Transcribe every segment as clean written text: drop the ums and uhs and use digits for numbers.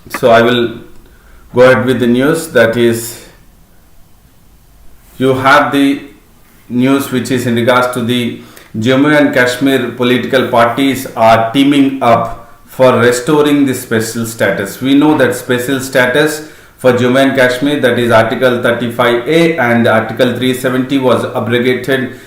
So I will go ahead with the news. That is, you have the news which is in regards to the Jammu and Kashmir political parties are teaming up for restoring the special status. We know that special status for Jammu and Kashmir, that is Article 35A and Article 370, was abrogated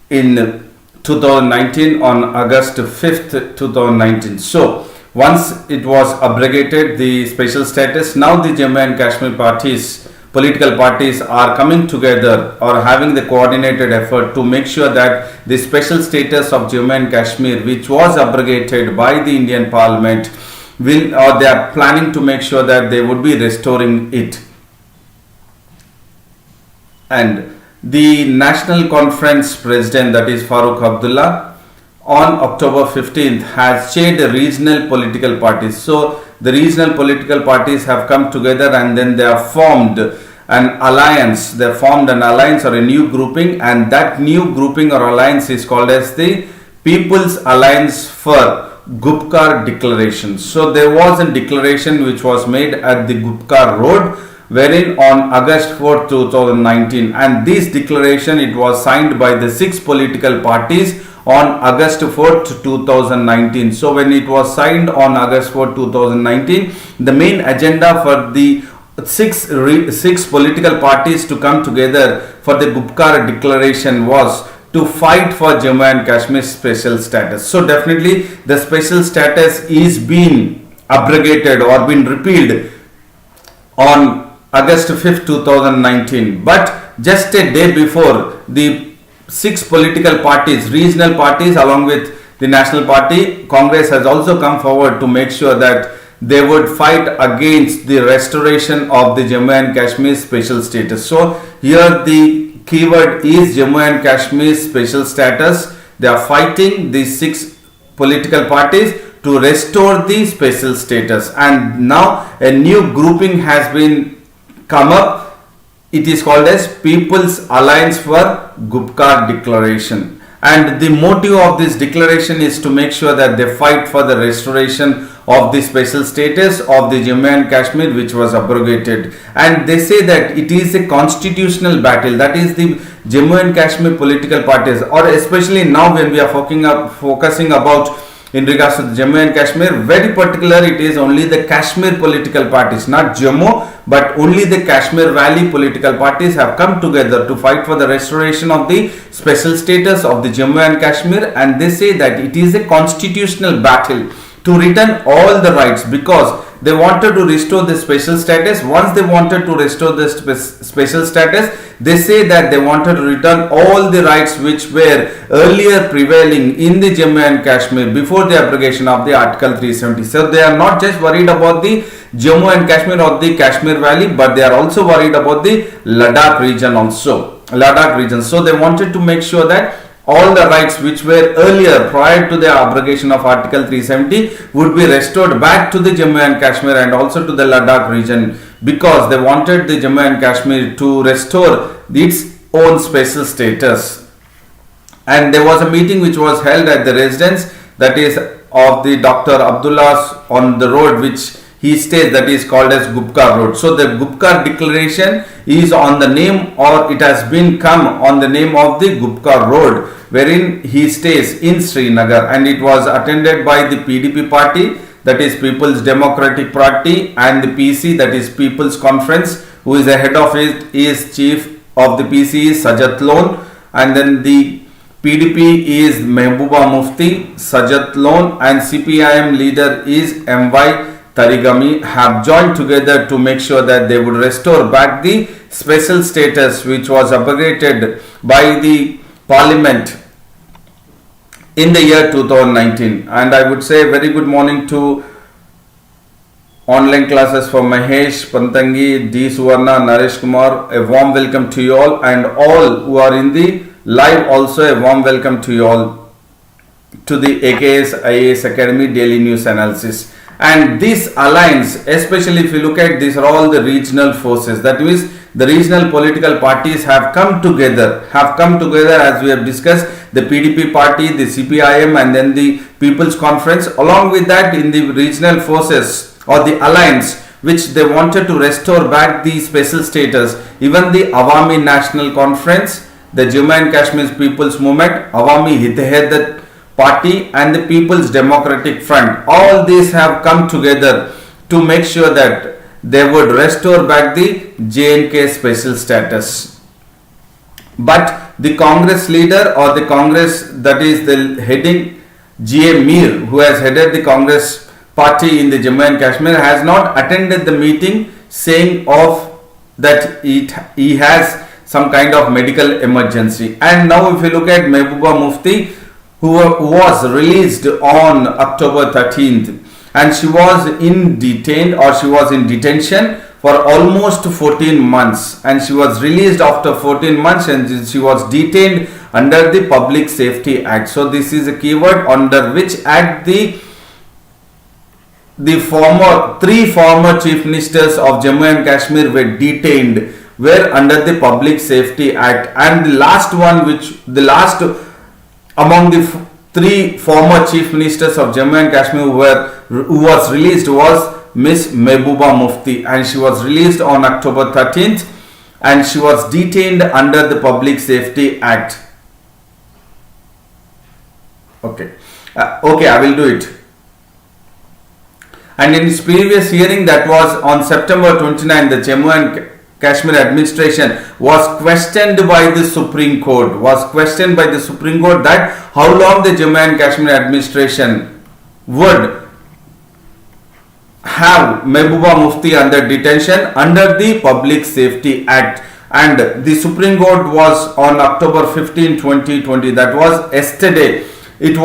in 2019 on August 5th, 2019. So once it was abrogated, the special status, now the Jammu and Kashmir political parties are coming together or having the coordinated effort to make sure that the special status of Jammu and Kashmir, which was abrogated by the Indian Parliament, they are planning to make sure that they would be restoring it. And the National Conference President, that is Farooq Abdullah, on October 15th has chaired the regional political parties. So the regional political parties have come together and then they have formed an alliance. They formed an alliance or a new grouping, and that new grouping or alliance is called as the People's Alliance for Gupkar Declaration. So there was a declaration which was made at the Gupkar Road, wherein on August 4th, 2019, and this declaration, it was signed by the 6 political parties on August 4th, 2019. So when it was signed on August 4th, 2019, the main agenda for the six political parties to come together for the Gupkar Declaration was to fight for Jammu and Kashmir special status. So definitely the special status is being abrogated or been repealed on August 5th, 2019. But just a day before, the 6 political parties, regional parties along with the National Party, Congress has also come forward to make sure that they would fight against the restoration of the Jammu and Kashmir special status. So here the keyword is Jammu and Kashmir special status. They are fighting these 6 political parties to restore the special status, and now a new grouping has been come up. It is called as People's Alliance for Gupkar Declaration, and the motive of this declaration is to make sure that they fight for the restoration of the special status of the Jammu and Kashmir, which was abrogated. And they say that it is a constitutional battle. That is the Jammu and Kashmir political parties, or especially now when we are focusing about in regards to the Jammu and Kashmir, very particular, it is only the Kashmir political parties, not Jammu, but only the Kashmir Valley political parties have come together to fight for the restoration of the special status of the Jammu and Kashmir. And they say that it is a constitutional battle to return all the rights, because they wanted to restore the special status. Once they wanted to restore the special status, they say that they wanted to return all the rights which were earlier prevailing in the Jammu and Kashmir before the abrogation of the Article 370. So they are not just worried about the Jammu and Kashmir or the Kashmir Valley, but they are also worried about the Ladakh region also. So they wanted to make sure that all the rights which were earlier prior to the abrogation of Article 370 would be restored back to the Jammu and Kashmir and also to the Ladakh region, because they wanted the Jammu and Kashmir to restore its own special status. And there was a meeting which was held at the residence, that is of the Dr. Abdullah's on the road which he stays, that is called as Gupkar Road. So the Gupkar Declaration is on the name, or it has been come on the name of the Gupkar Road, wherein he stays in Srinagar, and it was attended by the PDP party, that is People's Democratic Party, and the PC, that is People's Conference, who is the head of it is Chief of the PC is Sajat Lone, and then the PDP is Mehbooba Mufti, Sajat Lone, and CPIM leader is MY Tarigami, have joined together to make sure that they would restore back the special status which was abrogated by the Parliament in the year 2019. And I would say very good morning to online classes for Mahesh, Pantangi, D. Suvarna, Naresh Kumar. A warm welcome to you all, and all who are in the live also a warm welcome to you all to the AKS IAS Academy Daily News Analysis. And this alliance, especially if you look at, these are all the regional forces. That means the regional political parties have come together as we have discussed, the PDP party, the CPIM, and then the People's Conference. Along with that, in the regional forces or the alliance, which they wanted to restore back the special status. Even the Awami National Conference, the Jammu and Kashmir People's Movement, Awami Hidayat Party and the People's Democratic Front, all these have come together to make sure that they would restore back the J&K special status. But the Congress leader, or the Congress, that is the heading G.A. Mir, who has headed the Congress party in the Jammu and Kashmir, has not attended the meeting, saying of that he has some kind of medical emergency. And now if you look at Mehbooba Mufti, who was released on October 13th, and she was in detention for almost 14 months, and she was released after 14 months, and she was detained under the Public Safety Act. So this is a keyword under which act the three former chief ministers of Jammu and Kashmir were detained, were under the Public Safety Act. And the last among the three former chief ministers of Jammu and Kashmir who was released was Miss Mehbooba Mufti, and she was released on October 13th, and she was detained under the Public Safety Act. Okay, I will do it. And in its previous hearing, that was on September 29, the Jammu and Kashmir administration was questioned by the Supreme Court. That how long the Jammu and Kashmir administration would have Mehbooba Mufti under detention under the Public Safety Act. And the Supreme Court was on October 15, 2020. That was yesterday. It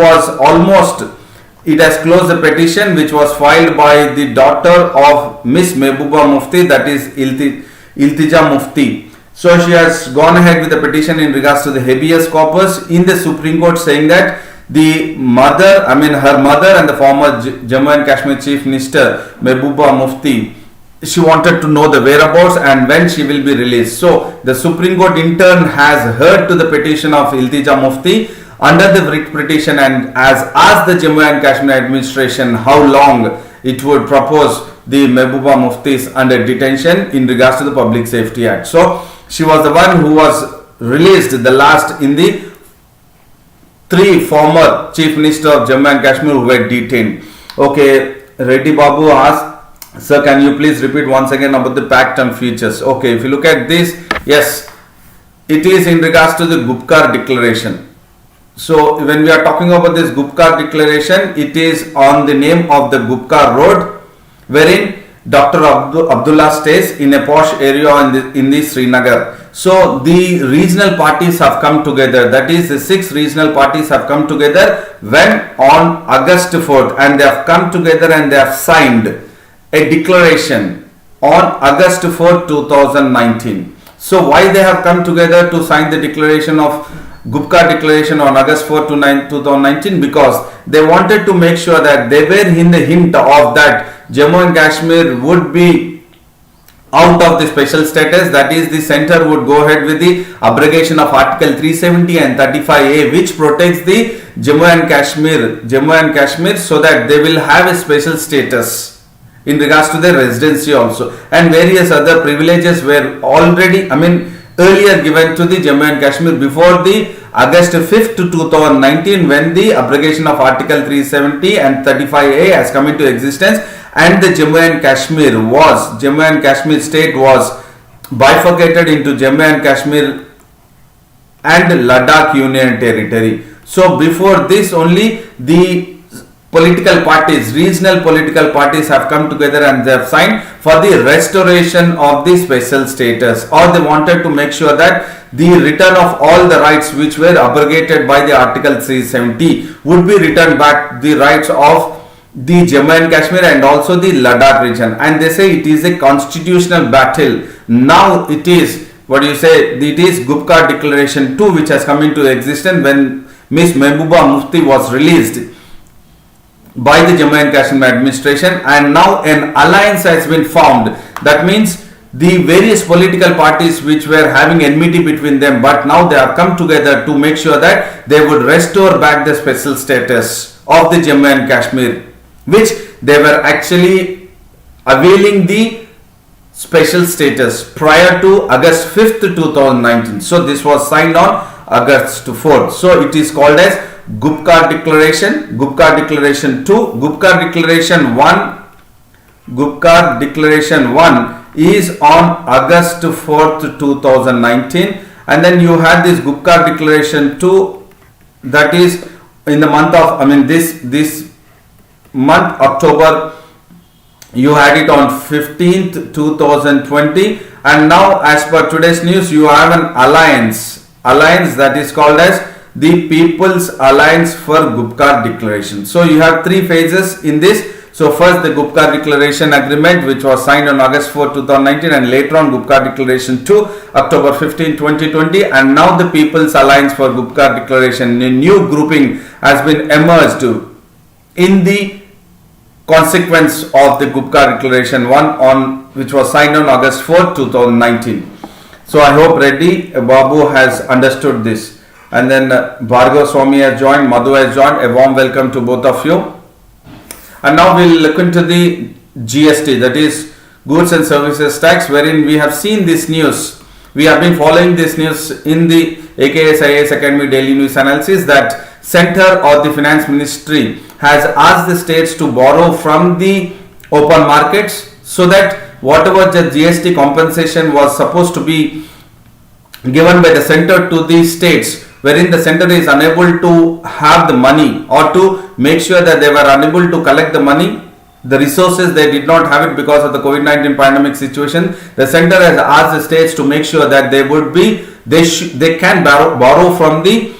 has closed the petition which was filed by the daughter of Miss Mehbooba Mufti, that is Iltija Mufti. So she has gone ahead with the petition in regards to the habeas corpus in the Supreme Court, saying that her mother and the former Jammu and Kashmir Chief Minister Mehbooba Mufti, she wanted to know the whereabouts and when she will be released. So the Supreme Court in turn has heard to the petition of Iltija Mufti under the writ petition, and has asked the Jammu and Kashmir administration how long it would propose the Mehbooba Muftis under detention in regards to the Public Safety Act. So she was the one who was released the last in the three former Chief Minister of Jammu and Kashmir who were detained. Okay, Reddy Babu asked, sir, can you please repeat once again about the pact and features? Okay, if you look at this, yes, it is in regards to the Gupkar declaration. So when we are talking about this Gupkar declaration, it is on the name of the Gupkar road, wherein Dr. Abdullah stays in a posh area in the Srinagar. So the regional parties have come together, that is the 6 regional parties have come together when on August 4th, and they have come together and they have signed a declaration on August 4th, 2019. So why they have come together to sign the declaration of Gupkar declaration on August 4, 2019? Because they wanted to make sure that they were in the hint of that Jammu and Kashmir would be out of the special status, that is the center would go ahead with the abrogation of Article 370 and 35A, which protects the Jammu and Kashmir, so that they will have a special status in regards to their residency also, and various other privileges were already earlier given to the Jammu and Kashmir before the August 5th, 2019, when the abrogation of Article 370 and 35A has come into existence, and the Jammu and Kashmir state was bifurcated into Jammu and Kashmir and Ladakh Union Territory. So before this only the political parties, regional political parties have come together and they have signed for the restoration of the special status, or they wanted to make sure that the return of all the rights which were abrogated by the Article 370 would be returned back, the rights of the Jammu and Kashmir and also the Ladakh region. And they say it is a constitutional battle. Now it is, it is Gupkar Declaration 2 which has come into existence when Miss Mehbooba Mufti was released by the Jammu and Kashmir administration, and now an alliance has been formed. That means the various political parties which were having enmity between them, but now they have come together to make sure that they would restore back the special status of the Jammu and Kashmir, which they were actually availing the special status prior to August 5th 2019. So this was signed on August 4th. So it is called as Gupkar Declaration, Gupkar Declaration 2, Gupkar Declaration 1. Gupkar Declaration 1 is on August 4th 2019, and then you had this Gupkar Declaration 2, that is in the month of this month October. You had it on 15th 2020, and now as per today's news you have an alliance that is called as the People's Alliance for Gupkar Declaration. So you have three phases in this. So first the Gupkar Declaration Agreement, which was signed on August 4, 2019, and later on Gupkar Declaration 2, October 15, 2020, and now the People's Alliance for Gupkar Declaration. A new grouping has been emerged in the consequence of the Gupkar Declaration 1 which was signed on August 4, 2019. So I hope Reddy Babu has understood this. And then Bhargav Swami has joined, Madhu has joined. A warm welcome to both of you. And now we'll look into the GST, that is Goods and Services Tax, wherein we have seen this news. We have been following this news in the AKS IAS Academy Daily News Analysis that Center or the Finance Ministry has asked the states to borrow from the open markets, so that whatever the GST compensation was supposed to be given by the center to the states, wherein the center is unable to have the money or to make sure that they were unable to collect the money, the resources they did not have it because of the COVID-19 pandemic situation. The center has asked the states to make sure that they can borrow from the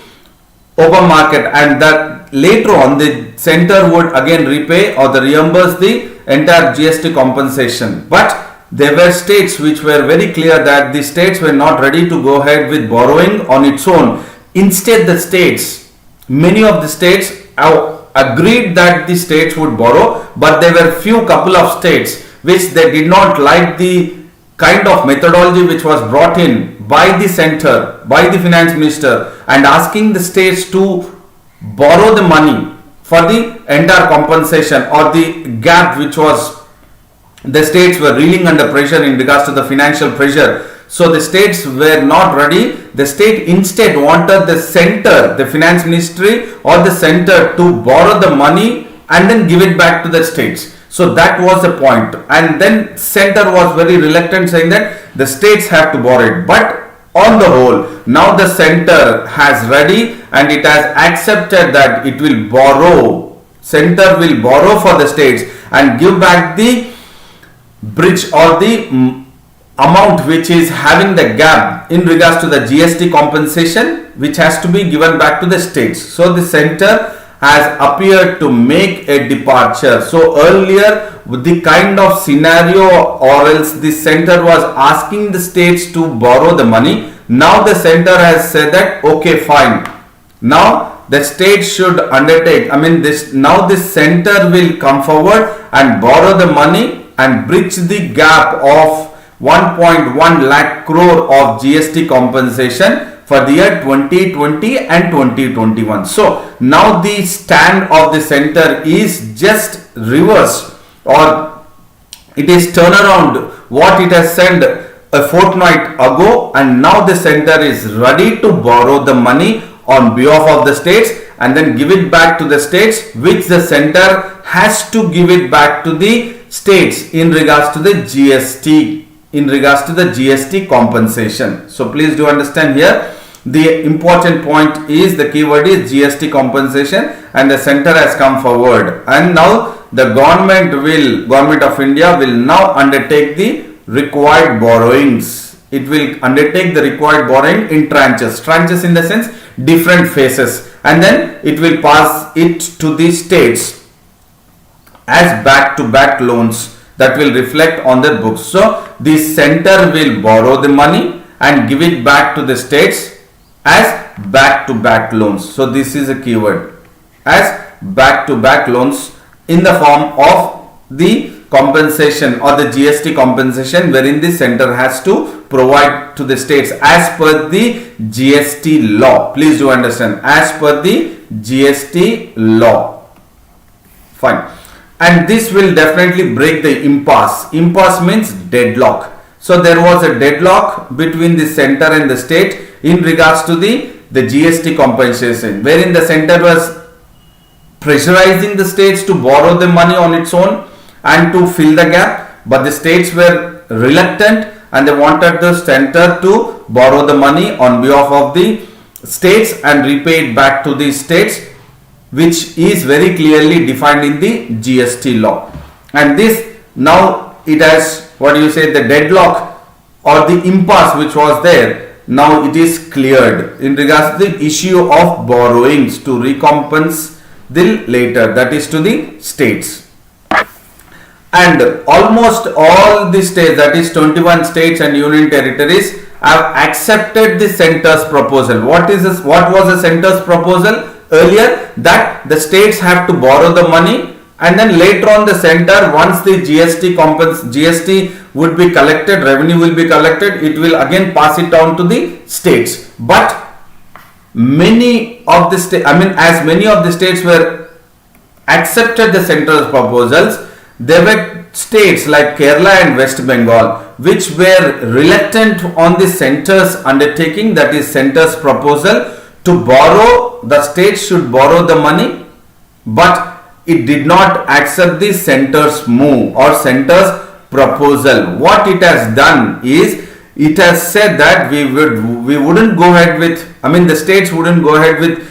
open market, and that later on the center would again repay or the reimburse the entire GST compensation. But there were states which were very clear that the states were not ready to go ahead with borrowing on its own. Instead, many of the states have agreed that the states would borrow, but there were couple of states which they did not like the kind of methodology which was brought in by the center, by the finance minister, and asking the states to borrow the money for the entire compensation or the gap which was the states were reeling under pressure in regards to the financial pressure. So the states were not ready. The state instead wanted the center, the finance ministry or the center to borrow the money and then give it back to the states. So that was the point. And then center was very reluctant, saying that the states have to borrow it. But on the whole, now the center has ready and it has accepted that it will borrow. Center will borrow for the states and give back the bridge or the amount which is having the gap in regards to the GST compensation, which has to be given back to the states. So the center has appeared to make a departure. So earlier with the kind of scenario, or else the center was asking the states to borrow the money. Now the center has said that okay, fine, now the state should undertake, now the center will come forward and borrow the money and bridge the gap of 1.1 lakh crore of GST compensation for the year 2020 and 2021. So now the stand of the center is just reverse, or it is turnaround what it has said a fortnight ago, and now the center is ready to borrow the money on behalf of the states and then give it back to the states, which the center has to give it back to the states in regards to the GST, compensation. So please do understand here, the important point is, the keyword is GST compensation, and the center has come forward, and now the government of India will now undertake the required borrowings. It will undertake the required borrowing in tranches in the sense different phases, and then it will pass it to the states as back-to-back loans that will reflect on their books. So the center will borrow the money and give it back to the states as back-to-back loans. So this is a keyword, as back-to-back loans in the form of the compensation or the GST compensation, wherein the center has to provide to the states as per the GST law. Please do understand, as per the GST law. Fine. and this will definitely break the impasse. Impasse means deadlock. So there was a deadlock between the center and the state in regards to the GST compensation, wherein the center was pressurizing the states to borrow the money on its own and to fill the gap, but the states were reluctant and they wanted the center to borrow the money on behalf of the states and repay it back to the states, which is very clearly defined in the GST law. And this, now it has, what do you say, the deadlock or the impasse which was there, now it is cleared in regards to the issue of borrowings to recompense the later, that is to the states. And almost all the states, that is 21 states and union territories, have accepted the center's proposal. What is this? What was the center's proposal earlier? That the states have to borrow the money, and then later on the center, once the GST would be collected, revenue will be collected, it will again pass it down to the states. But many of the states, as many of the states were accepted the center's proposals, there were states like Kerala and West Bengal which were reluctant on the center's undertaking, that is center's proposal to borrow, the states should borrow the money, but it did not accept the center's move or center's proposal. What it has done is, it has said that we wouldn't go ahead with, the states wouldn't go ahead with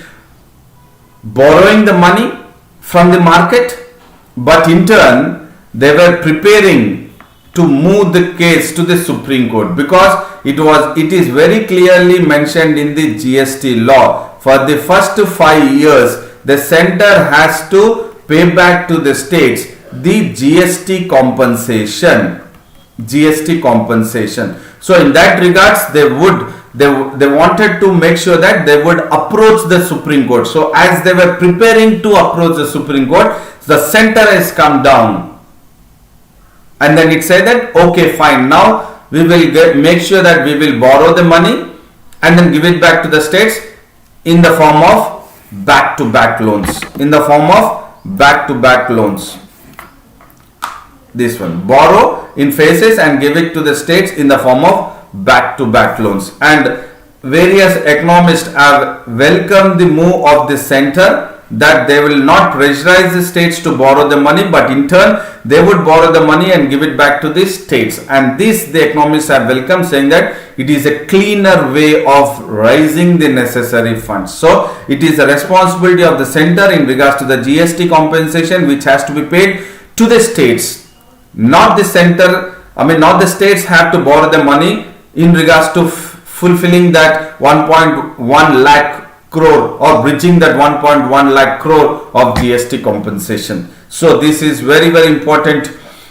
borrowing the money from the market, but in turn they were preparing to move the case to the Supreme Court, because it is very clearly mentioned in the GST law, for the first 5 years the center has to pay back to the states the GST compensation. So in that regards, they wanted to make sure that they would approach the Supreme Court. So as they were preparing to approach the Supreme Court, the center has come down, and then it said that okay, fine, now we will make sure that we will borrow the money and then give it back to the states in the form of back-to-back loans. This one, borrow in phases and give it to the states in the form of back-to-back loans. And various economists have welcomed the move of the center, that they will not pressurize the states to borrow the money, but in turn they would borrow the money and give it back to the states. And this the economists have welcomed, saying that it is a cleaner way of raising the necessary funds. So it is a responsibility of the center in regards to the GST compensation, which has to be paid to the states, not the center. Not the states have to borrow the money in regards to fulfilling that 1.1 lakh crore or bridging that 1.1 lakh crore of GST compensation. So this is very, very important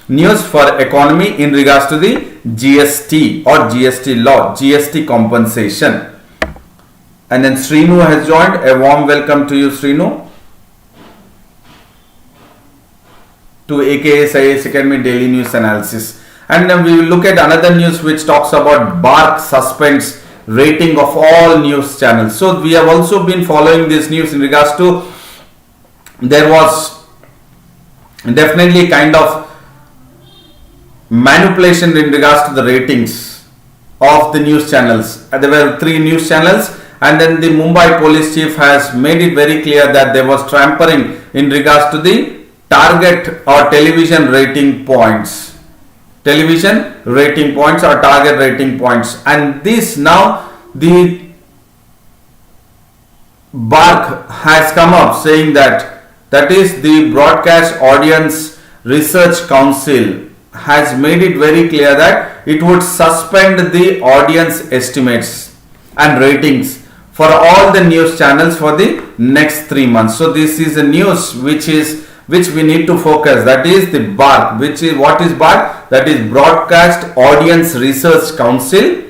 news for economy in regards to the GST or GST law, GST compensation. And then Srinu has joined. A warm welcome to you, Srinu, to AKS IAS Academy Daily News Analysis. And then we will look at another news which talks about BARC suspends rating of all news channels. So we have also been following this news in regards to, there was definitely kind of manipulation in regards to the ratings of the news channels. There were 3 news channels, and then the Mumbai police chief has made it very clear that there was tampering in regards to the target or television rating points. Or target rating points. And this now, the BARC has come up saying that is the Broadcast Audience Research Council has made it very clear that it would suspend the audience estimates and ratings for all the news channels for the next 3 months. So this is a news which we need to focus. That is the BARC. What is BARC? That is Broadcast Audience Research Council.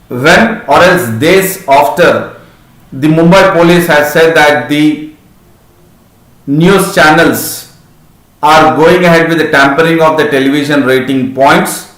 When or else days after the Mumbai police has said that the news channels are going ahead with the tampering of the television rating points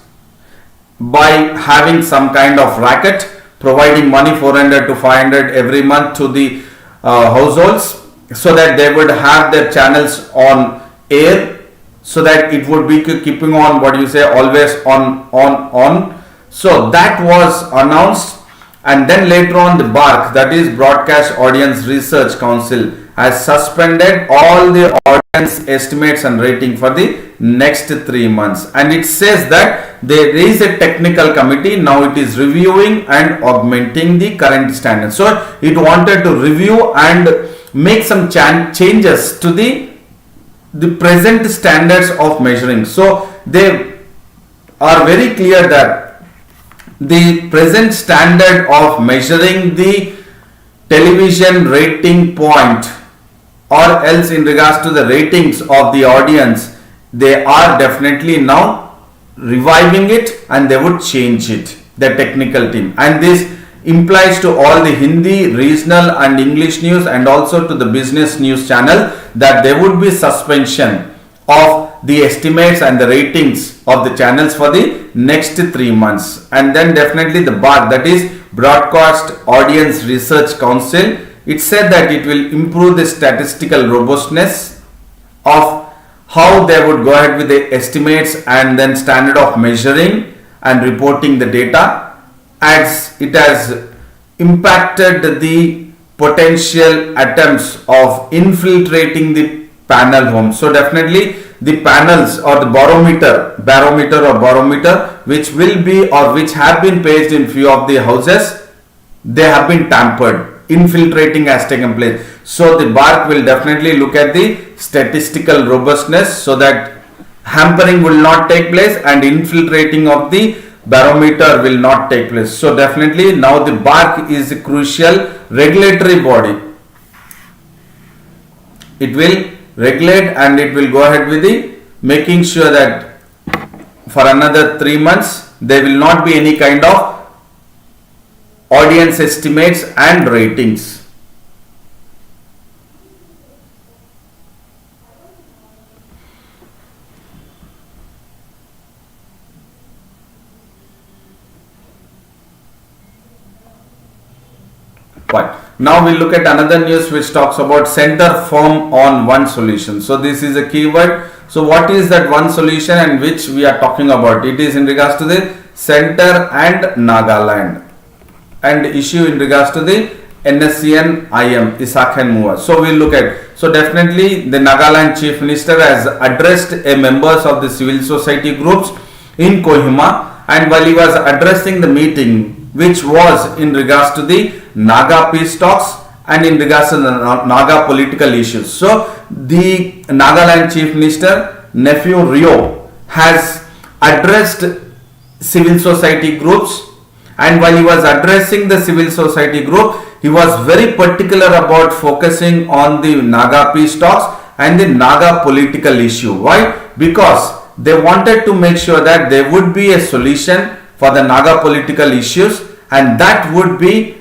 by having some kind of racket, providing money 400 to 500 every month to the households, so that they would have their channels on air, so that it would be keeping on, what you say, always on. So that was announced, and then later on the BARC, that is Broadcast Audience Research Council, has suspended all the audience estimates and rating for the next 3 months, and it says that there is a technical committee now, it is reviewing and augmenting the current standards. So it wanted to review and make some changes to the present standards of measuring. So they are very clear that the present standard of measuring the television rating point, or else in regards to the ratings of the audience, they are definitely now reviving it, and they would change it, the technical team. And this implies to all the Hindi, regional and English news, and also to the business news channel, that there would be suspension of the estimates and the ratings of the channels for the next 3 months. And then definitely the BARC, that is Broadcast Audience Research Council, it said that it will improve the statistical robustness of how they would go ahead with the estimates and then standard of measuring and reporting the data, as it has impacted the potential attempts of infiltrating the panel home. So definitely the panels, or the barometer which will be, or which have been placed in few of the houses, they have been tampered, infiltrating has taken place. So the BARC will definitely look at the statistical robustness, so that hampering will not take place and infiltrating of the barometer will not take place. So definitely now the BARC is a crucial regulatory body. It will regulate, and it will go ahead with the making sure that for another 3 months there will not be any kind of audience estimates and ratings. But now we look at another news which talks about center firm on one solution. So this is a keyword. So what is that one solution and which we are talking about? It is in regards to the center and Nagaland, and issue in regards to the NSCN IM, Isak and Mua. So we'll look at, so definitely the Nagaland Chief Minister has addressed a members of the civil society groups in Kohima, and while he was addressing the meeting, which was in regards to the Naga peace talks and in regards to the Naga political issues. So the Nagaland Chief Minister, nephew Rio, has addressed civil society groups, and while he was addressing the civil society group, he was very particular about focusing on the Naga peace talks and the Naga political issue. Why? Because they wanted to make sure that there would be a solution for the Naga political issues, and that would be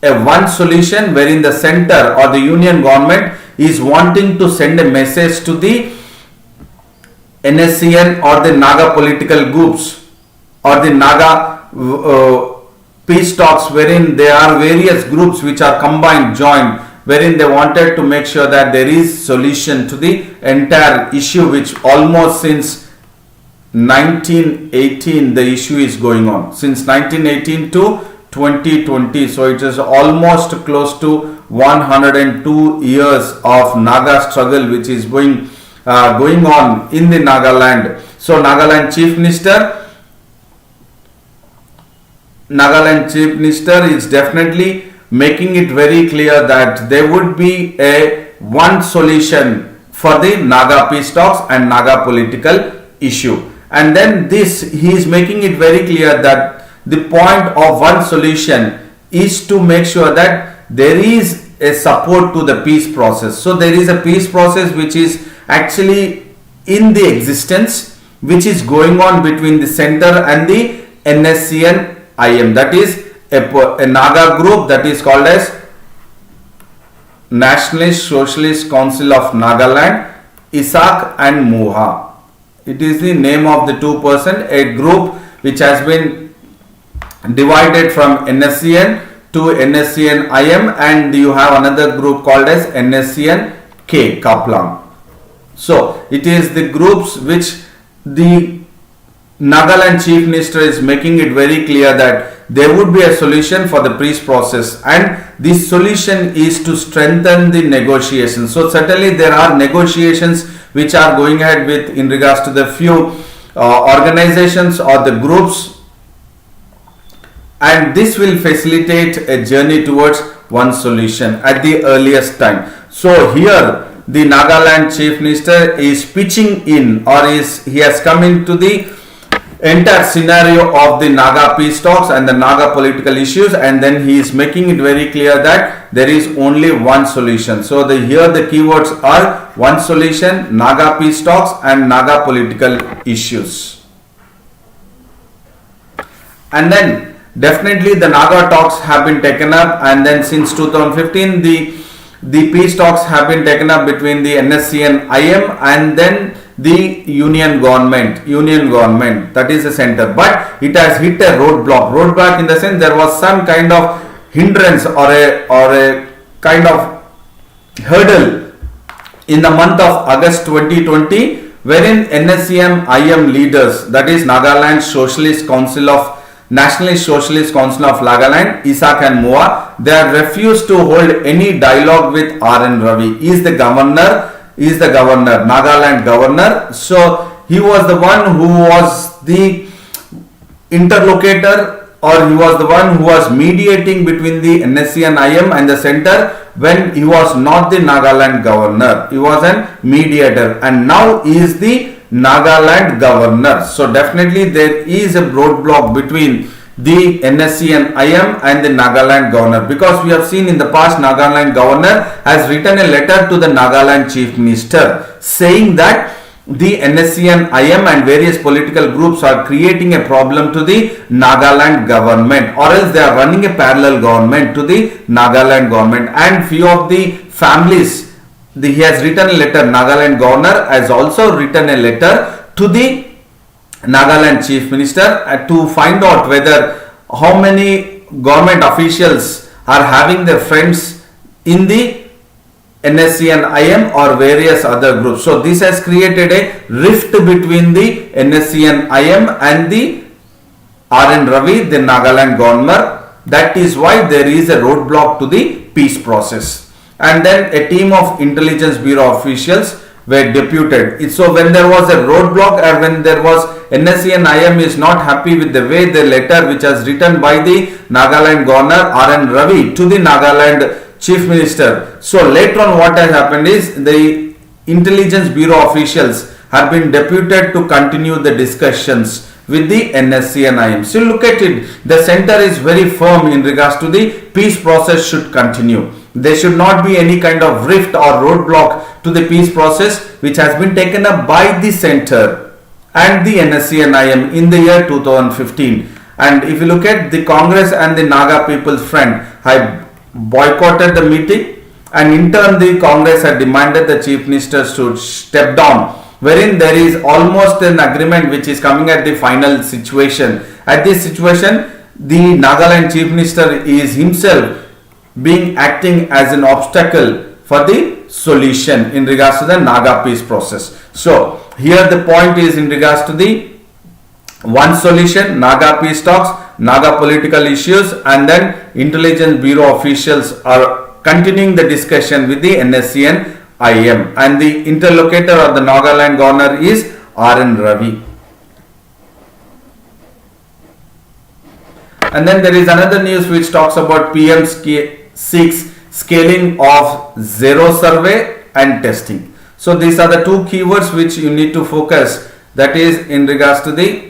a one solution wherein the center or the union government is wanting to send a message to the NSCN or the Naga political groups or the Naga peace talks, wherein there are various groups which are combined, joined, wherein they wanted to make sure that there is solution to the entire issue, which almost since 1918 the issue is going on, since 1918 to 2020. So it is almost close to 102 years of Naga struggle which is going on in the Nagaland. So Nagaland Chief Minister is definitely making it very clear that there would be a one solution for the Naga peace talks and Naga political issue. And then this, he is making it very clear that the point of one solution is to make sure that there is a support to the peace process. So there is a peace process which is actually in the existence, which is going on between the center and the NSCN IM, that is a Naga group that is called as Nationalist Socialist Council of Nagaland, Isak and Muha. It is the name of the two person, a group which has been divided from NSCN to NSCN IM, and you have another group called as NSCN K Kaplang. So it is the groups which the Nagaland Chief Minister is making it very clear that there would be a solution for the peace process, and this solution is to strengthen the negotiations. So certainly there are negotiations which are going ahead with in regards to the few organizations or the groups, and this will facilitate a journey towards one solution at the earliest time. So here the Nagaland Chief Minister is pitching in, or he has come into the entire scenario of the Naga peace talks and the Naga political issues, and then he is making it very clear that there is only one solution. So here the keywords are one solution, Naga peace talks and Naga political issues. And then definitely the Naga talks have been taken up, and then since 2015 the peace talks have been taken up between the NSC and IM, and then the union government, that is the center, but it has hit a roadblock in the sense there was some kind of hindrance or a kind of hurdle in the month of August 2020, wherein NSC and IM leaders, that is Nationalist Socialist Council of Nagaland, Isak and Moa, they have refused to hold any dialogue with R.N. Ravi. He is the governor, Nagaland governor. So he was the one who was the interlocutor, or he was the one who was mediating between the NSC and IM and the center when he was not the Nagaland governor. He was a mediator, and now he is the Nagaland governor. So definitely there is a roadblock between the NSC and IM and the Nagaland governor, because we have seen in the past Nagaland governor has written a letter to the Nagaland Chief Minister saying that the NSC and IM and various political groups are creating a problem to the Nagaland government, or else they are running a parallel government to the Nagaland government. And few of the families, he has written a letter, Nagaland governor has also written a letter to the Nagaland Chief Minister to find out whether how many government officials are having their friends in the NSC and IM or various other groups. So this has created a rift between the NSC and IM and the R.N. Ravi, the Nagaland governor. That is why there is a roadblock to the peace process. And then a team of Intelligence Bureau officials were deputed. So when there was a roadblock, or when there was NSC and IM is not happy with the way the letter which was written by the Nagaland governor R.N. Ravi to the Nagaland Chief Minister. So later on what has happened is the Intelligence Bureau officials have been deputed to continue the discussions with the NSC and IM. So look at it, the center is very firm in regards to the peace process should continue. There should not be any kind of rift or roadblock to the peace process which has been taken up by the center and the NSC and IM in the year 2015. And if you look at the Congress and the Naga People's Front have boycotted the meeting, and in turn the Congress had demanded the Chief Ministers to step down, wherein there is almost an agreement which is coming at the final situation. At this situation, the Nagaland Chief Minister is himself acting as an obstacle for the solution in regards to the Naga peace process. So here the point is in regards to the one solution, Naga peace talks, Naga political issues, and then Intelligence Bureau officials are continuing the discussion with the NSC and IM, and the interlocutor of the Nagaland governor is R.N. Ravi. And then there is another news which talks about PM seeks scaling of zero survey and testing. So these are the two keywords which you need to focus, that is in regards to the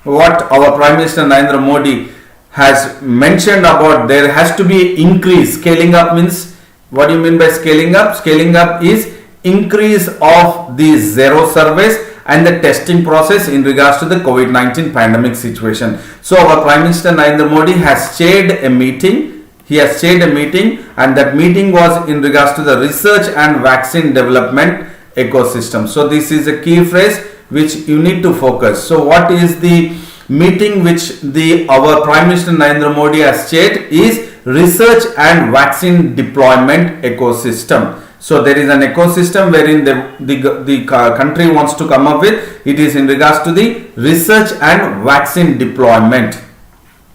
what our Prime Minister Narendra Modi has mentioned about there has to be increase. Scaling up means, what do you mean by scaling up? Scaling up is increase of the zero surveys and the testing process in regards to the COVID-19 pandemic situation. So our Prime Minister Narendra Modi has chaired a meeting. He has chaired a meeting, and that meeting was in regards to the research and vaccine development ecosystem. So this is a key phrase which you need to focus. So what is the meeting which our Prime Minister Narendra Modi has chaired is research and vaccine deployment ecosystem. So there is an ecosystem wherein the country wants to come up with. It is in regards to the research and vaccine deployment.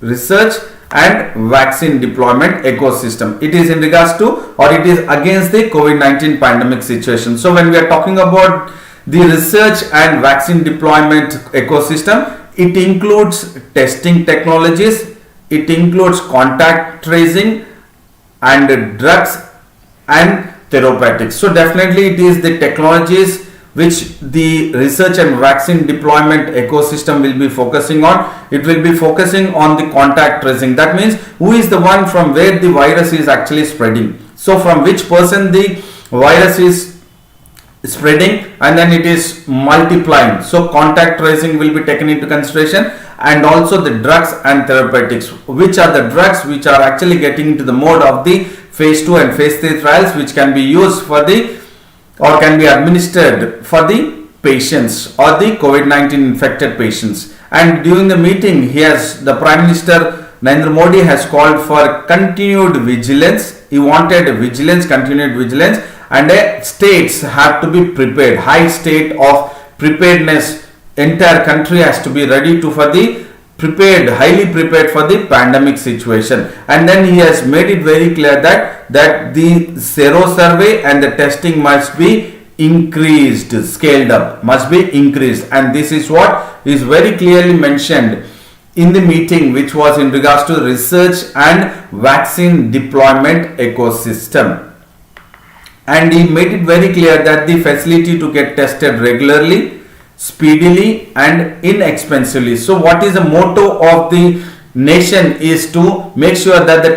Research and vaccine deployment ecosystem. It is in regards to, or it is against the COVID-19 pandemic situation. So when we are talking about the research and vaccine deployment ecosystem, it includes testing technologies, it includes contact tracing and drugs and therapeutics. So definitely it is the technologies which the research and vaccine deployment ecosystem will be focusing on. It will be focusing on the contact tracing. That means who is the one from where the virus is actually spreading. So from which person the virus is spreading, and then it is multiplying. So contact tracing will be taken into consideration, and also the drugs and therapeutics. Which are the drugs which are actually getting into the mode of the phase 2 and phase 3 trials, which can be used for the, or can be administered for the patients or the COVID-19 infected patients. And during the meeting, the Prime Minister Narendra Modi has called for continued vigilance. He wanted vigilance, continued vigilance, and states have to be prepared. High state of preparedness. Entire country has to be ready to for the prepared, highly prepared for the pandemic situation. And then he has made it very clear that the sero survey and the testing must be increased, scaled up, must be increased. And this is what is very clearly mentioned in the meeting, which was in regards to research and vaccine deployment ecosystem. And he made it very clear that the facility to get tested regularly, speedily and inexpensively. So what is the motto of the nation is to make sure that the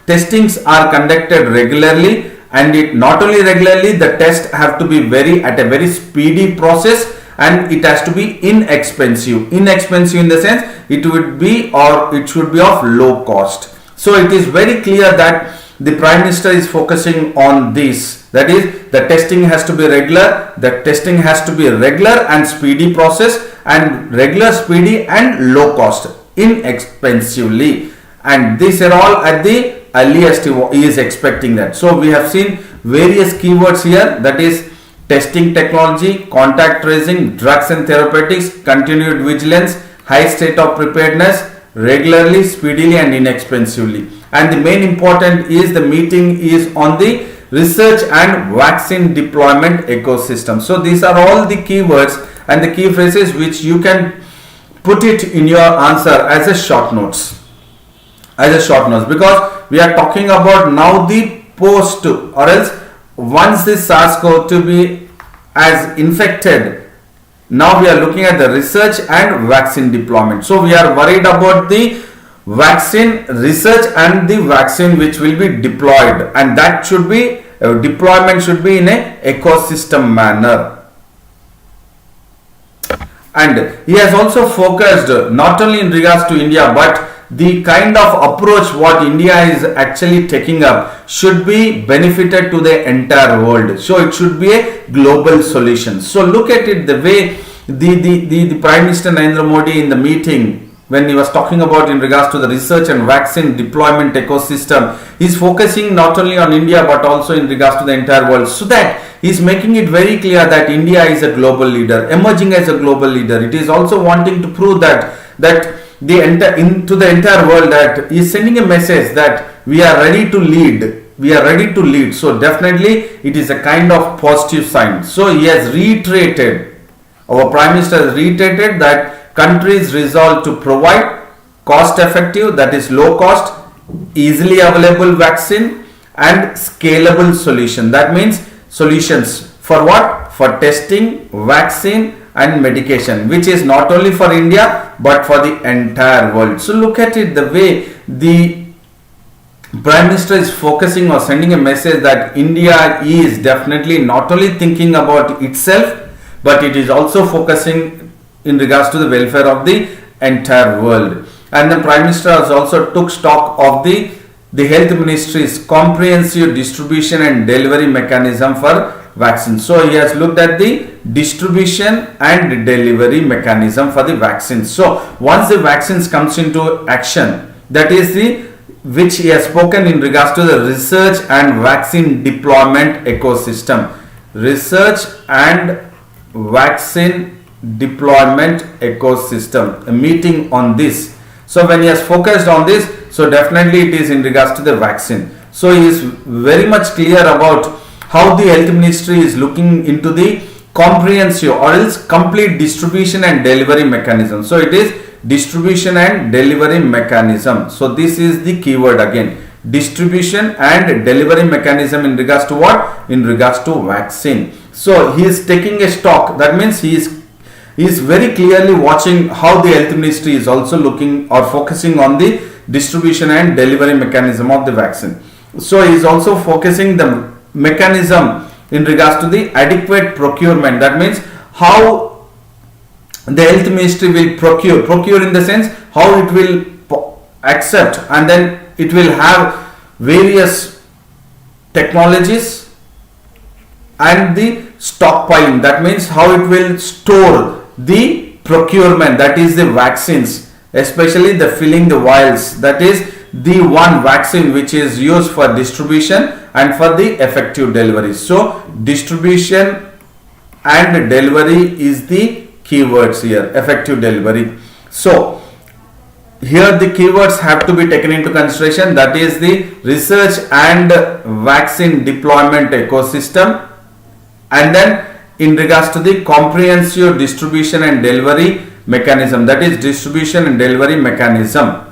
testings are conducted regularly, and it not only regularly, the test have to be at a very speedy process, and it has to be inexpensive. Inexpensive in the sense it would be, or it should be of low cost. So it is very clear that the Prime Minister is focusing on this. That is, the testing has to be regular. The testing has to be a regular and speedy process, and regular, speedy and low cost, inexpensively. And these are all at the earliest he is expecting that. So we have seen various keywords here, that is testing technology, contact tracing, drugs and therapeutics, continued vigilance, high state of preparedness, regularly, speedily and inexpensively. And the main important is the meeting is on the research and vaccine deployment ecosystem. So these are all the keywords and the key phrases which you can put it in your answer as a short notes. Because we are talking about now the post, or else once this SARS-CoV-2 as infected, now we are looking at the research and vaccine deployment. So we are worried about the vaccine research and the vaccine which will be deployed, and that should be deployment should be in a ecosystem manner. And he has also focused not only in regards to India, but the kind of approach what India is actually taking up should be benefited to the entire world. So it should be a global solution. So look at it, the way the Prime Minister Narendra Modi in the meeting, when he was talking about in regards to the research and vaccine deployment ecosystem, he is focusing not only on India but also in regards to the entire world. So that he is making it very clear that India is a global leader, emerging as a global leader. It is also wanting to prove that into the entire world, that he is sending a message that we are ready to lead. We are ready to lead. So definitely it is a kind of positive sign. So he has reiterated, our Prime Minister has reiterated that countries resolve to provide cost effective, that is low cost, easily available vaccine and scalable solution. That means solutions for what? For testing, vaccine and medication, which is not only for India but for the entire world. So look at it, the way the Prime Minister is focusing or sending a message that India is definitely not only thinking about itself, but it is also focusing in regards to the welfare of the entire world. And the Prime Minister has also took stock of the Health Ministry's comprehensive distribution and delivery mechanism for vaccines. So he has looked at the distribution and delivery mechanism for the vaccines. So once the vaccines comes into action, that is which he has spoken in regards to the research and vaccine deployment ecosystem. Research and vaccine deployment ecosystem, a meeting on this. So when he has focused on this, so definitely it is in regards to the vaccine. So he is very much clear about how the health ministry is looking into the comprehensive or else complete distribution and delivery mechanism. So it is distribution and delivery mechanism. So this is the keyword again, distribution and delivery mechanism in regards to what? In regards to vaccine. So he is taking a stock. That means he is very clearly watching how the health ministry is also looking or focusing on the distribution and delivery mechanism of the vaccine. So he is also focusing the mechanism in regards to the adequate procurement. That means how the health ministry will procure in the sense how it will accept, and then it will have various technologies and the stockpiling. That means how it will store the procurement, that is the vaccines, especially the filling the vials, that is the one vaccine which is used for distribution and for the effective delivery. So distribution and delivery is the keywords here, effective delivery. So here the keywords have to be taken into consideration, that is the research and vaccine deployment ecosystem, and then in regards to the comprehensive distribution and delivery mechanism, that is distribution and delivery mechanism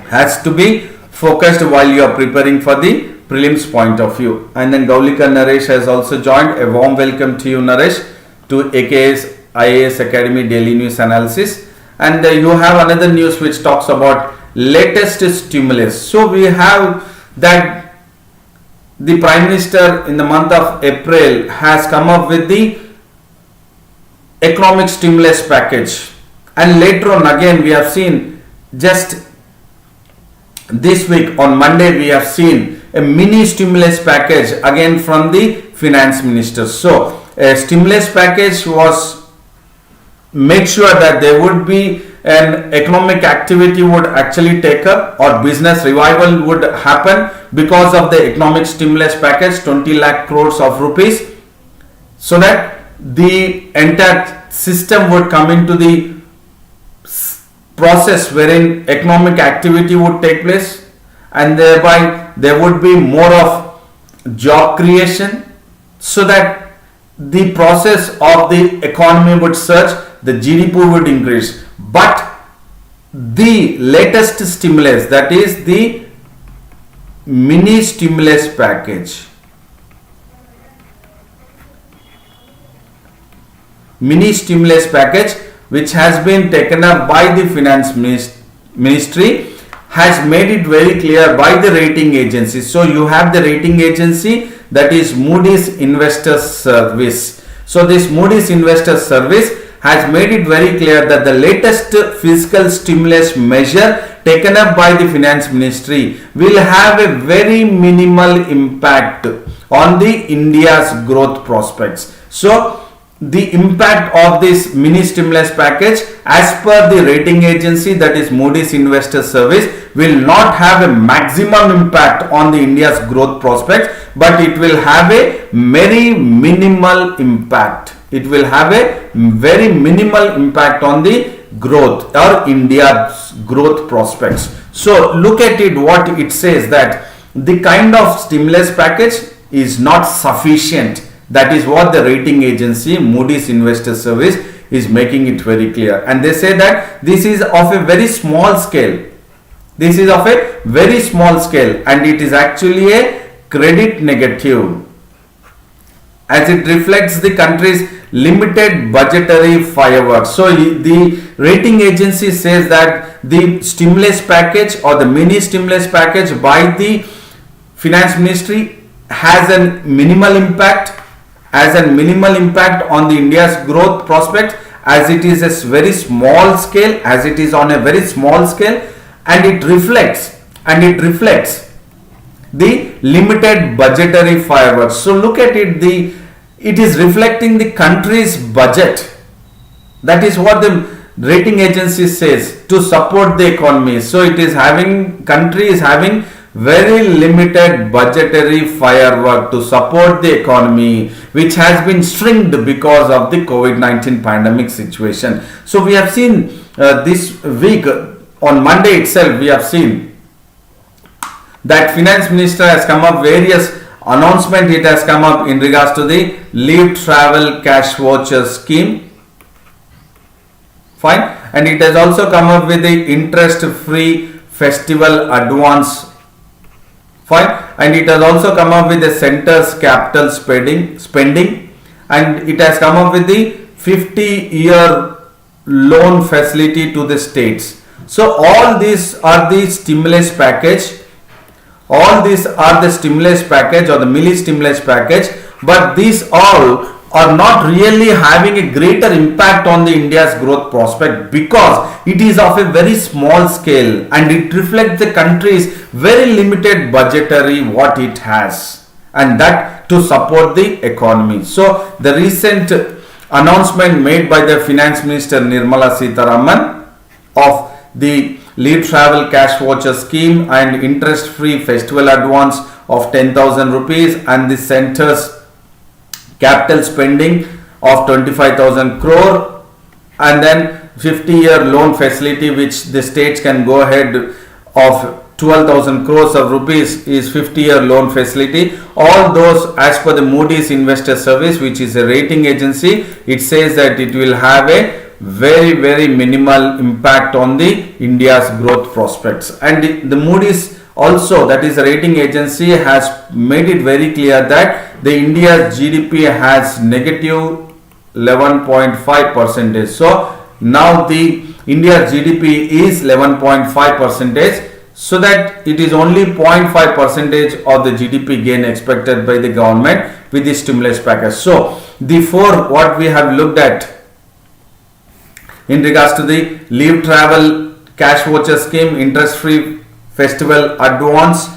has to be focused while you are preparing for the prelims point of view. And then Gaulika Naresh has also joined. A warm welcome to you, Naresh, to AKS IAS Academy Daily News Analysis. And you have another news which talks about latest stimulus. So we have that the Prime Minister in the month of April has come up with the economic stimulus package, and later on again we have seen just this week on Monday we have seen a mini stimulus package again from the finance minister. So a stimulus package was make sure that there would be an economic activity would actually take up or business revival would happen because of the economic stimulus package, 20 lakh crores of rupees, so that the entire system would come into the process wherein economic activity would take place, and thereby there would be more of job creation, so that the process of the economy would surge, the GDP would increase. But the latest stimulus, that is the mini stimulus package, which has been taken up by the finance ministry, has made it very clear by the rating agency. So you have the rating agency, that is Moody's Investors Service. So this Moody's Investors Service has made it very clear that the latest fiscal stimulus measure taken up by the finance ministry will have a very minimal impact on the India's growth prospects. So the impact of this mini stimulus package as per the rating agency, that is Moody's Investors Service, will not have a maximum impact on the India's growth prospects, but it will have a very minimal impact. It will have a very minimal impact on the growth or India's growth prospects. So look at it, what it says, that the kind of stimulus package is not sufficient. That is what the rating agency Moody's Investors Service is making it very clear. And they say that this is of a very small scale. This is of a very small scale, and it is actually a credit negative, as it reflects the country's limited budgetary fireworks. So the rating agency says that the stimulus package or the mini stimulus package by the finance ministry has a minimal impact, on the India's growth prospect, as it is a very small scale, and it reflects the limited budgetary fireworks. So look at it, it is reflecting the country's budget. That is what rating agency says to support the economy. So it is having, country is having very limited budgetary firework to support the economy, which has been stringed because of the COVID-19 pandemic situation. So we have seen this week, on Monday itself, we have seen that finance minister has come up various announcement. It has come up in regards to the leave travel cash voucher scheme. Fine. And it has also come up with the interest free festival advance. Fine. And it has also come up with the center's capital spending, and it has come up with the 50-year loan facility to the states. So all these are the stimulus package. All these are the stimulus package or the milli stimulus package, but these all are not really having a greater impact on the India's growth prospect, because it is of a very small scale and it reflects the country's very limited budgetary what it has, and that to support the economy. So the recent announcement made by the finance minister Nirmala Sitharaman of the leave travel cash voucher scheme and interest free festival advance of 10,000 rupees and the center's capital spending of 25,000 crore, and then 50-year loan facility which the states can go ahead of 12,000 crores of rupees is 50-year loan facility. All those, as per the Moody's Investor Service, which is a rating agency, it says that it will have a very minimal impact on the India's growth prospects. And the Moody's also, that is a rating agency, has made it very clear that the India's GDP has negative 11.5%. So now the India's GDP is 11.5%, so that it is only 0.5% of the GDP gain expected by the government with the stimulus package. So the four what we have looked at in regards to the leave travel cash voucher scheme, interest free festival advance,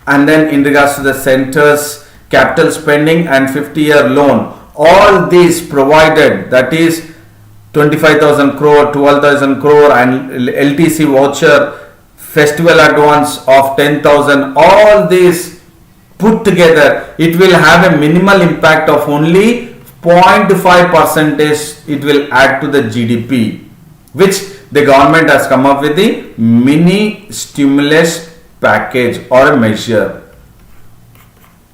and then in regards to the center's capital spending and 50-year loan, all these provided, that is 25,000 crore, 12,000 crore and LTC voucher, festival advance of 10,000, all these put together, it will have a minimal impact of only 0.5% it will add to the GDP, which the government has come up with the mini stimulus package or a measure.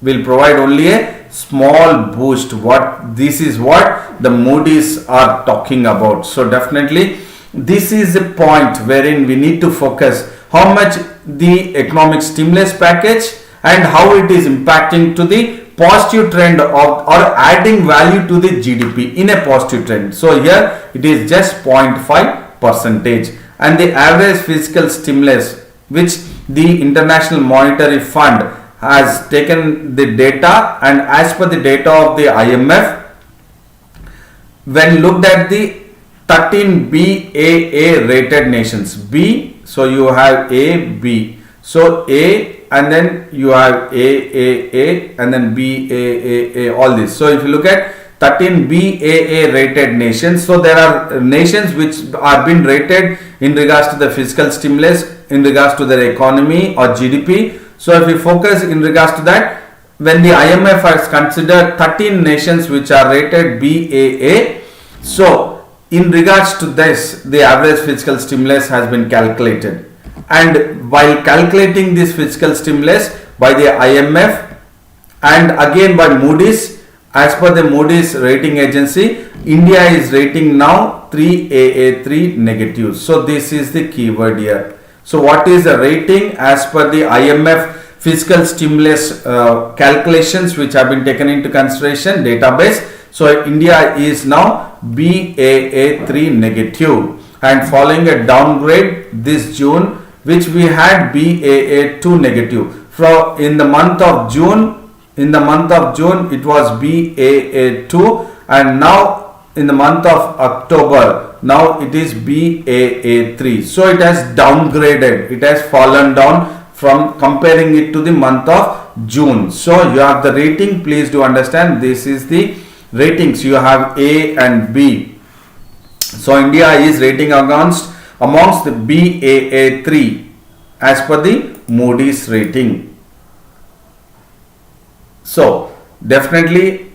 Will provide only a small boost. What this is what the Moody's are talking about. So definitely this is a point wherein we need to focus how much the economic stimulus package and how it is impacting to the positive trend of or adding value to the GDP in a positive trend. So here it is just 0.5%, and the average fiscal stimulus which the International Monetary Fund has taken the data, and as per the data of the IMF, when looked at the 13 BAA rated nations, B, so you have A, B, so A, and then you have A, and then BAA, all this. So if you look at 13 BAA rated nations, so there are nations which are been rated in regards to the fiscal stimulus, in regards to their economy or GDP. So if we focus in regards to that, when the IMF has considered 13 nations which are rated BAA, so in regards to this, the average fiscal stimulus has been calculated, and while calculating this fiscal stimulus by the IMF and again by Moody's, as per the Moody's rating agency, India is rating now 3AA3 negative. So this is the keyword here. So what is the rating as per the IMF fiscal stimulus calculations which have been taken into consideration database? So India is now BAA3 negative, and following a downgrade this June, which we had BAA2 negative. From in the month of June it was BAA2, and now in the month of October, now it is BAA3. So it has downgraded, it has fallen down from comparing it to the month of June. So you have the rating, please do understand this is the ratings. You have A and B. So India is rating amongst the Baa3 as per the Moody's rating. So definitely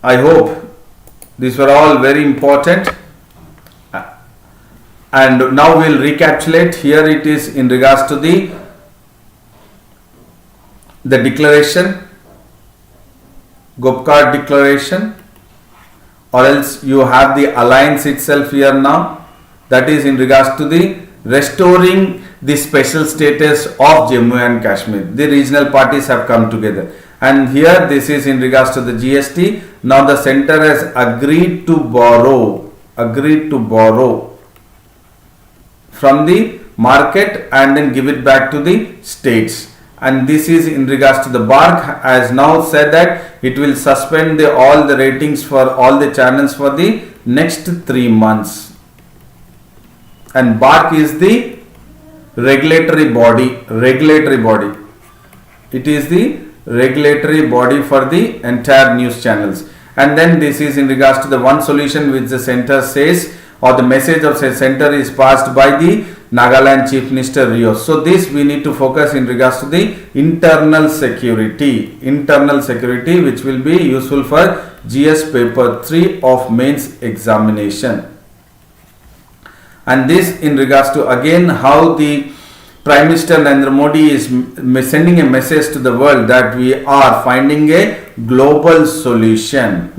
I hope these were all very important. And now we'll recapitulate. Here it is in regards to the declaration, Gopkar declaration, or else you have the alliance itself here now, that is in regards to the restoring the special status of Jammu and Kashmir. The regional parties have come together, and here this is in regards to the GST. Now the center has agreed to borrow from the market and then give it back to the states. And this is in regards to the BARC has now said that it will suspend all the ratings for all the channels for the next 3 months. And BARC is the regulatory body. It is the regulatory body for the entire news channels. And then this is in regards to the one solution which the center says, or the message of the center is passed by the Nagaland Chief Minister Rio. So this we need to focus in regards to the internal security which will be useful for GS paper 3 of mains examination. And this in regards to again how the Prime Minister Narendra Modi is sending a message to the world that we are finding a global solution.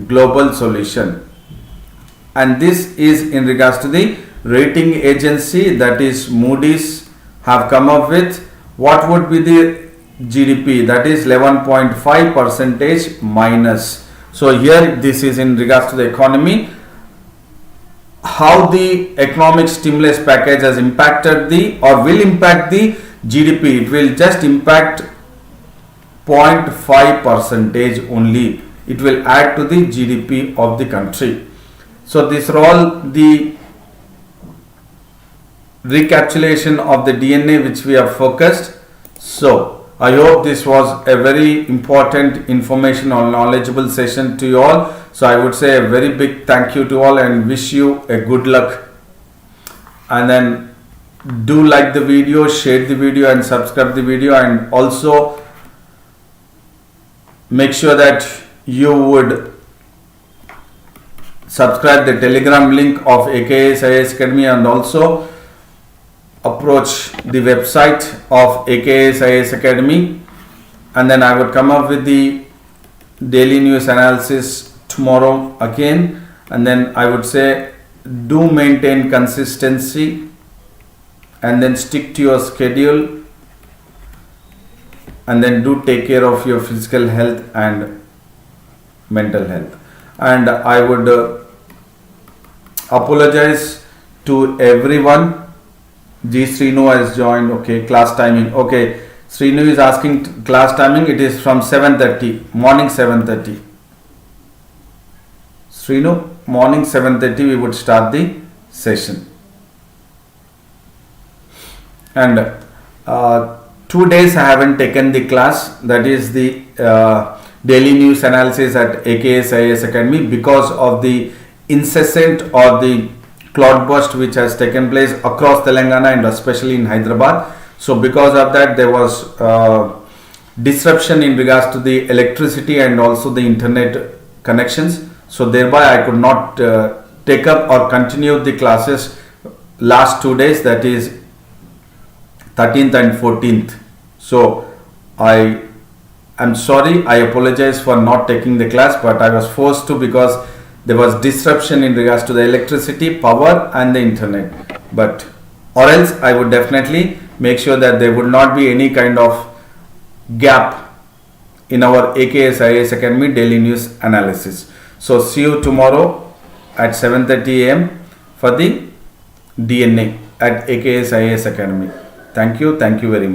And this is in regards to the rating agency, that is Moody's, have come up with what would be the GDP, that is 11.5% minus. So here this is in regards to the economy, how the economic stimulus package has impacted or will impact the GDP. It will just impact 0.5% only. It will add to the GDP of the country. So these are all the recapitulation of the DNA which we have focused. So I hope this was a very important information or knowledgeable session to you all. So I would say a very big thank you to all and wish you a good luck. And then do like the video, share the video and subscribe the video, and also make sure that you would subscribe the Telegram link of AKS IAS Academy, and also approach the website of AKS IAS Academy. And then I would come up with the daily news analysis tomorrow again. And then I would say do maintain consistency and then stick to your schedule, and then do take care of your physical health and mental health. And I would apologize to everyone. G Srinu has joined. Okay, class timing. Okay, Srinu is asking class timing. It is from 7:30, morning 7:30. Srinu, morning 7:30 we would start the session. And 2 days I haven't taken the class, that is the daily news analysis at AKS IAS Academy, because of the incessant or the cloud burst which has taken place across Telangana and especially in Hyderabad. So because of that there was disruption in regards to the electricity and also the internet connections. So thereby I could not take up or continue the classes last 2 days, that is 13th and 14th. So I am sorry, I apologize for not taking the class, but I was forced to because there was disruption in regards to the electricity, power and the internet. But or else I would definitely make sure that there would not be any kind of gap in our AKS IAS Academy daily news analysis. So see you tomorrow at 7:30 AM for the DNA at AKS IAS Academy. Thank you very much.